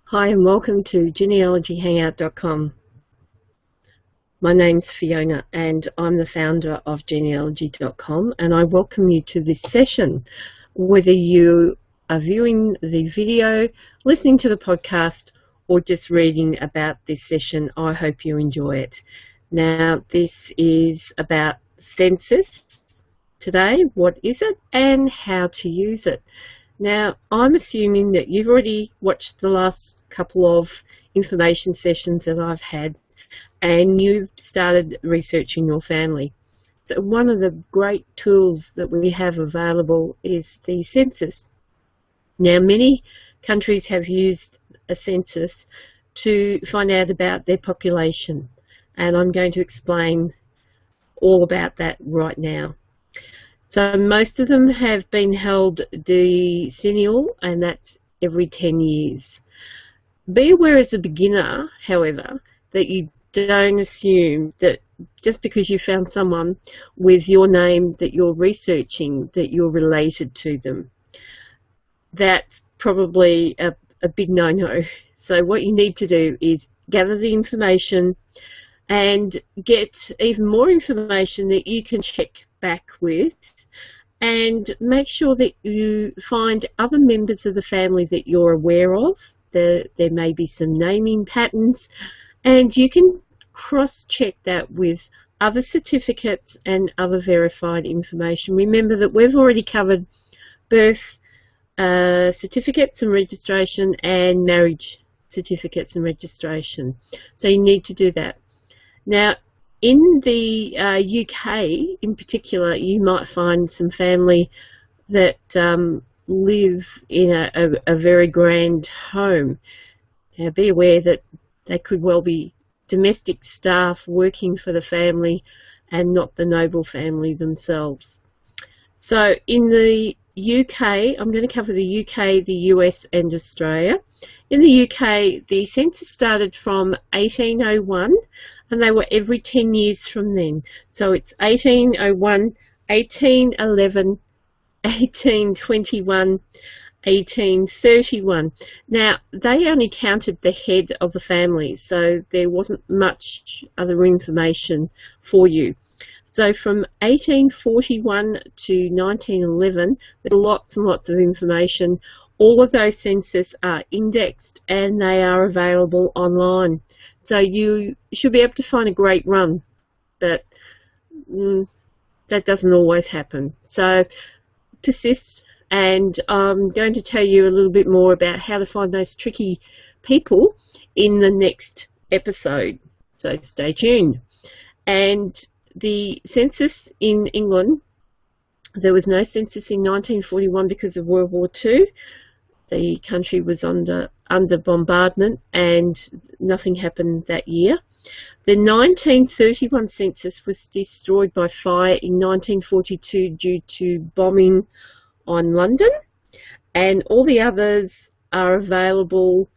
Hi and welcome to genealogyhangout.com. My name's Fiona and I'm the founder of genealogy.com, and I welcome you to this session. Whether you are viewing the video, listening to the podcast, or just reading about this session, I hope you enjoy it. Now, this is about census today. What is it and how to use it? Now, I'm assuming that you've already watched the last couple of information sessions that I've had and you've started researching your family. So one of the great tools that we have available is the census. Now, many countries have used a census to find out about their population, and I'm going to explain all about that right now. So most of them have been held decennial, and that's every 10 years. Be aware as a beginner, however, that you don't assume that just because you found someone with your name that you're researching that you're related to them. That's probably a big no-no. So what you need to do is gather the information and get even more information that you can check back with, and make sure that you find other members of the family that you're aware of. There may be some naming patterns, and you can cross-check that with other certificates and other verified information. Remember that we've already covered birth certificates and registration and marriage certificates and registration. So you need to do that. Now, in the UK in particular, you might find some family that live in a very grand home. Now, be aware that they could well be domestic staff working for the family and not the noble family themselves. So in the UK, I'm going to cover the UK, the US and Australia. In the UK, the census started from 1801 and they were every 10 years from then. So it's 1801, 1811, 1821, 1831. Now, they only counted the head of the family, so there wasn't much other information for you. So from 1841 to 1911, there's lots and lots of information. All of those census are indexed and they are available online. So you should be able to find a great run, but that doesn't always happen. So persist, and I'm going to tell you a little bit more about how to find those tricky people in the next episode. So stay tuned. And the census in England, there was no census in 1941 because of World War II. The country was under bombardment and nothing happened that year. The 1931 census was destroyed by fire in 1942 due to bombing on London, and all the others are available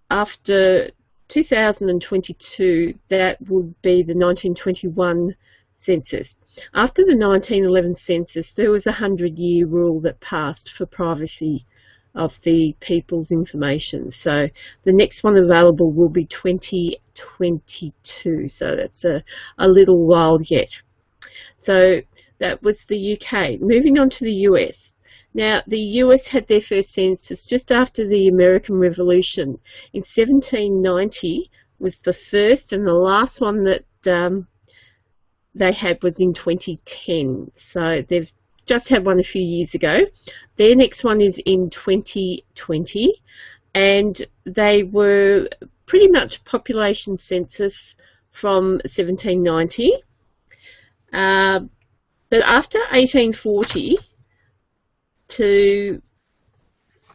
after 2022. That would be the 1921 census. After the 1911 census, there was a 100-year rule that passed for privacy of the people's information. So the next one available will be 2022. So that's a little while yet. So that was the UK. Moving on to the US. Now, the US had their first census just after the American Revolution. In 1790 was the first, and the last one that they had was in 2010. So they've just had one a few years ago. Their next one is in 2020, and they were pretty much population census from 1790. But after 1840 to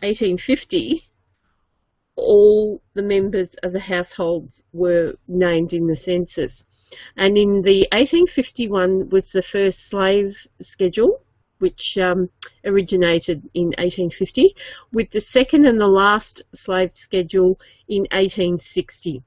1850, all the members of the households were named in the census. And in the 1851 was the first slave schedule, which originated in 1850, with the second and the last slave schedule in 1860.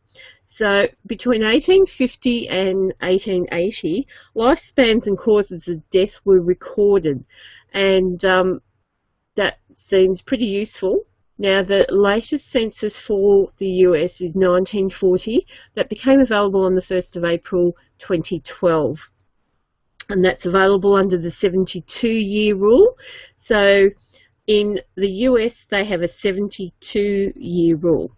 So between 1850 and 1880, lifespans and causes of death were recorded, and that seems pretty useful. Now, the latest census for the US is 1940. That became available on the 1st of April 2012. And that's available under the 72-year rule. So in the US, they have a 72-year rule.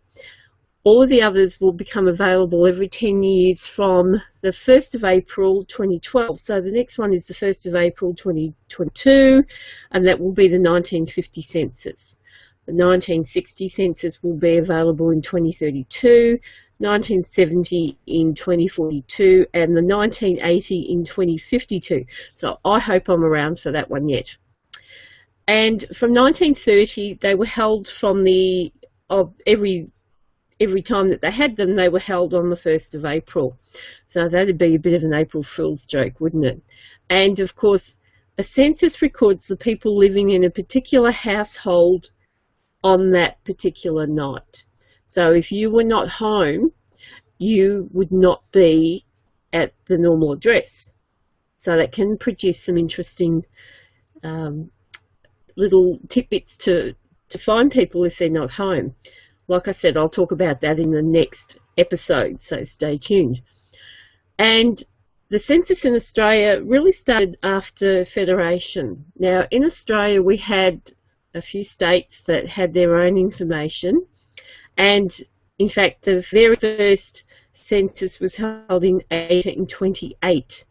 All of the others will become available every 10 years from the 1st of April 2012. So the next one is the 1st of April 2022, and that will be the 1950 census. The 1960 census will be available in 2032, 1970 in 2042, and the 1980 in 2052. So I hope I'm around for that one yet. And from 1930, they were held from every time that they had them, they were held on the 1st of April. So that'd be a bit of an April Fool's joke, wouldn't it? And of course, a census records the people living in a particular household on that particular night. So if you were not home, you would not be at the normal address. So that can produce some interesting little tidbits to find people if they're not home. Like I said, I'll talk about that in the next episode, so stay tuned. And the census in Australia really started after Federation. Now, in Australia, we had a few states that had their own information. And in fact, the very first census was held in 1828.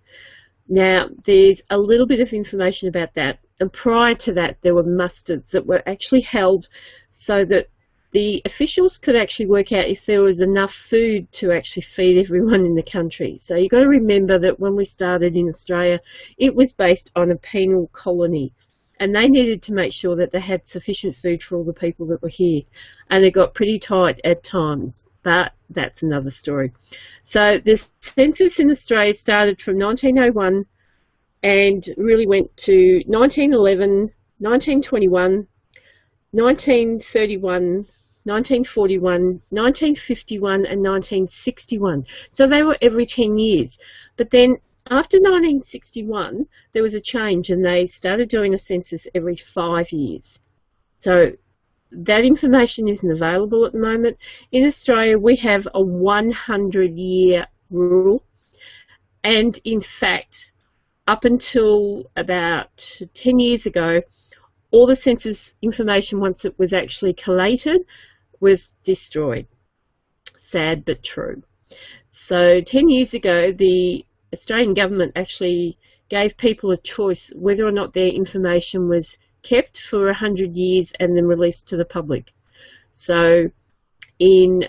Now, there's a little bit of information about that. And prior to that, there were musters that were actually held so that the officials could actually work out if there was enough food to actually feed everyone in the country. So you've got to remember that when we started in Australia, it was based on a penal colony. And they needed to make sure that they had sufficient food for all the people that were here. And it got pretty tight at times, but that's another story. So this census in Australia started from 1901 and really went to 1911, 1921, 1931, 1941, 1951 and 1961. So they were every 10 years. But then after 1961, there was a change and they started doing a census every 5 years. So that information isn't available at the moment. In Australia, we have a 100-year rule. And in fact, up until about 10 years ago, all the census information, once it was actually collated, was destroyed. Sad but true. So 10 years ago, the Australian government actually gave people a choice whether or not their information was kept for 100 years and then released to the public. So in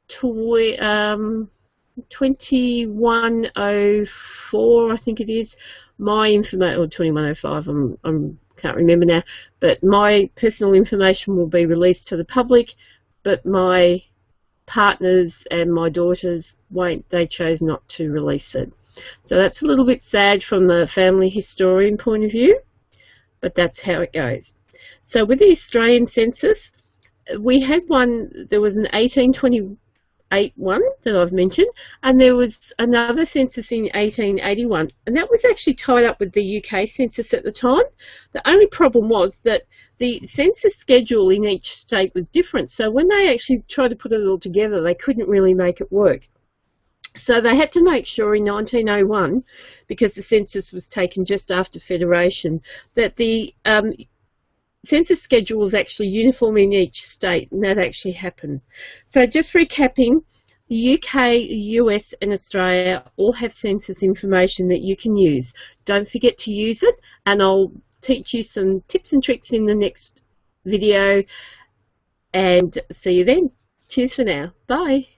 2104, I think it is, my information, or 2105, I can't remember now, but my personal information will be released to the public, but my partners and my daughters won't. They chose not to release it. So that's a little bit sad from the family historian point of view, but that's how it goes. So with the Australian census, we had one, there was an 1828 one that I've mentioned, and there was another census in 1881, and that was actually tied up with the UK census at the time. The only problem was that the census schedule in each state was different, so when they actually tried to put it all together, they couldn't really make it work. So they had to make sure in 1901, because the census was taken just after Federation, that the census schedule was actually uniform in each state, and that actually happened. So just recapping, the UK, US and Australia all have census information that you can use. Don't forget to use it, and I'll teach you some tips and tricks in the next video, and see you then. Cheers for now. Bye.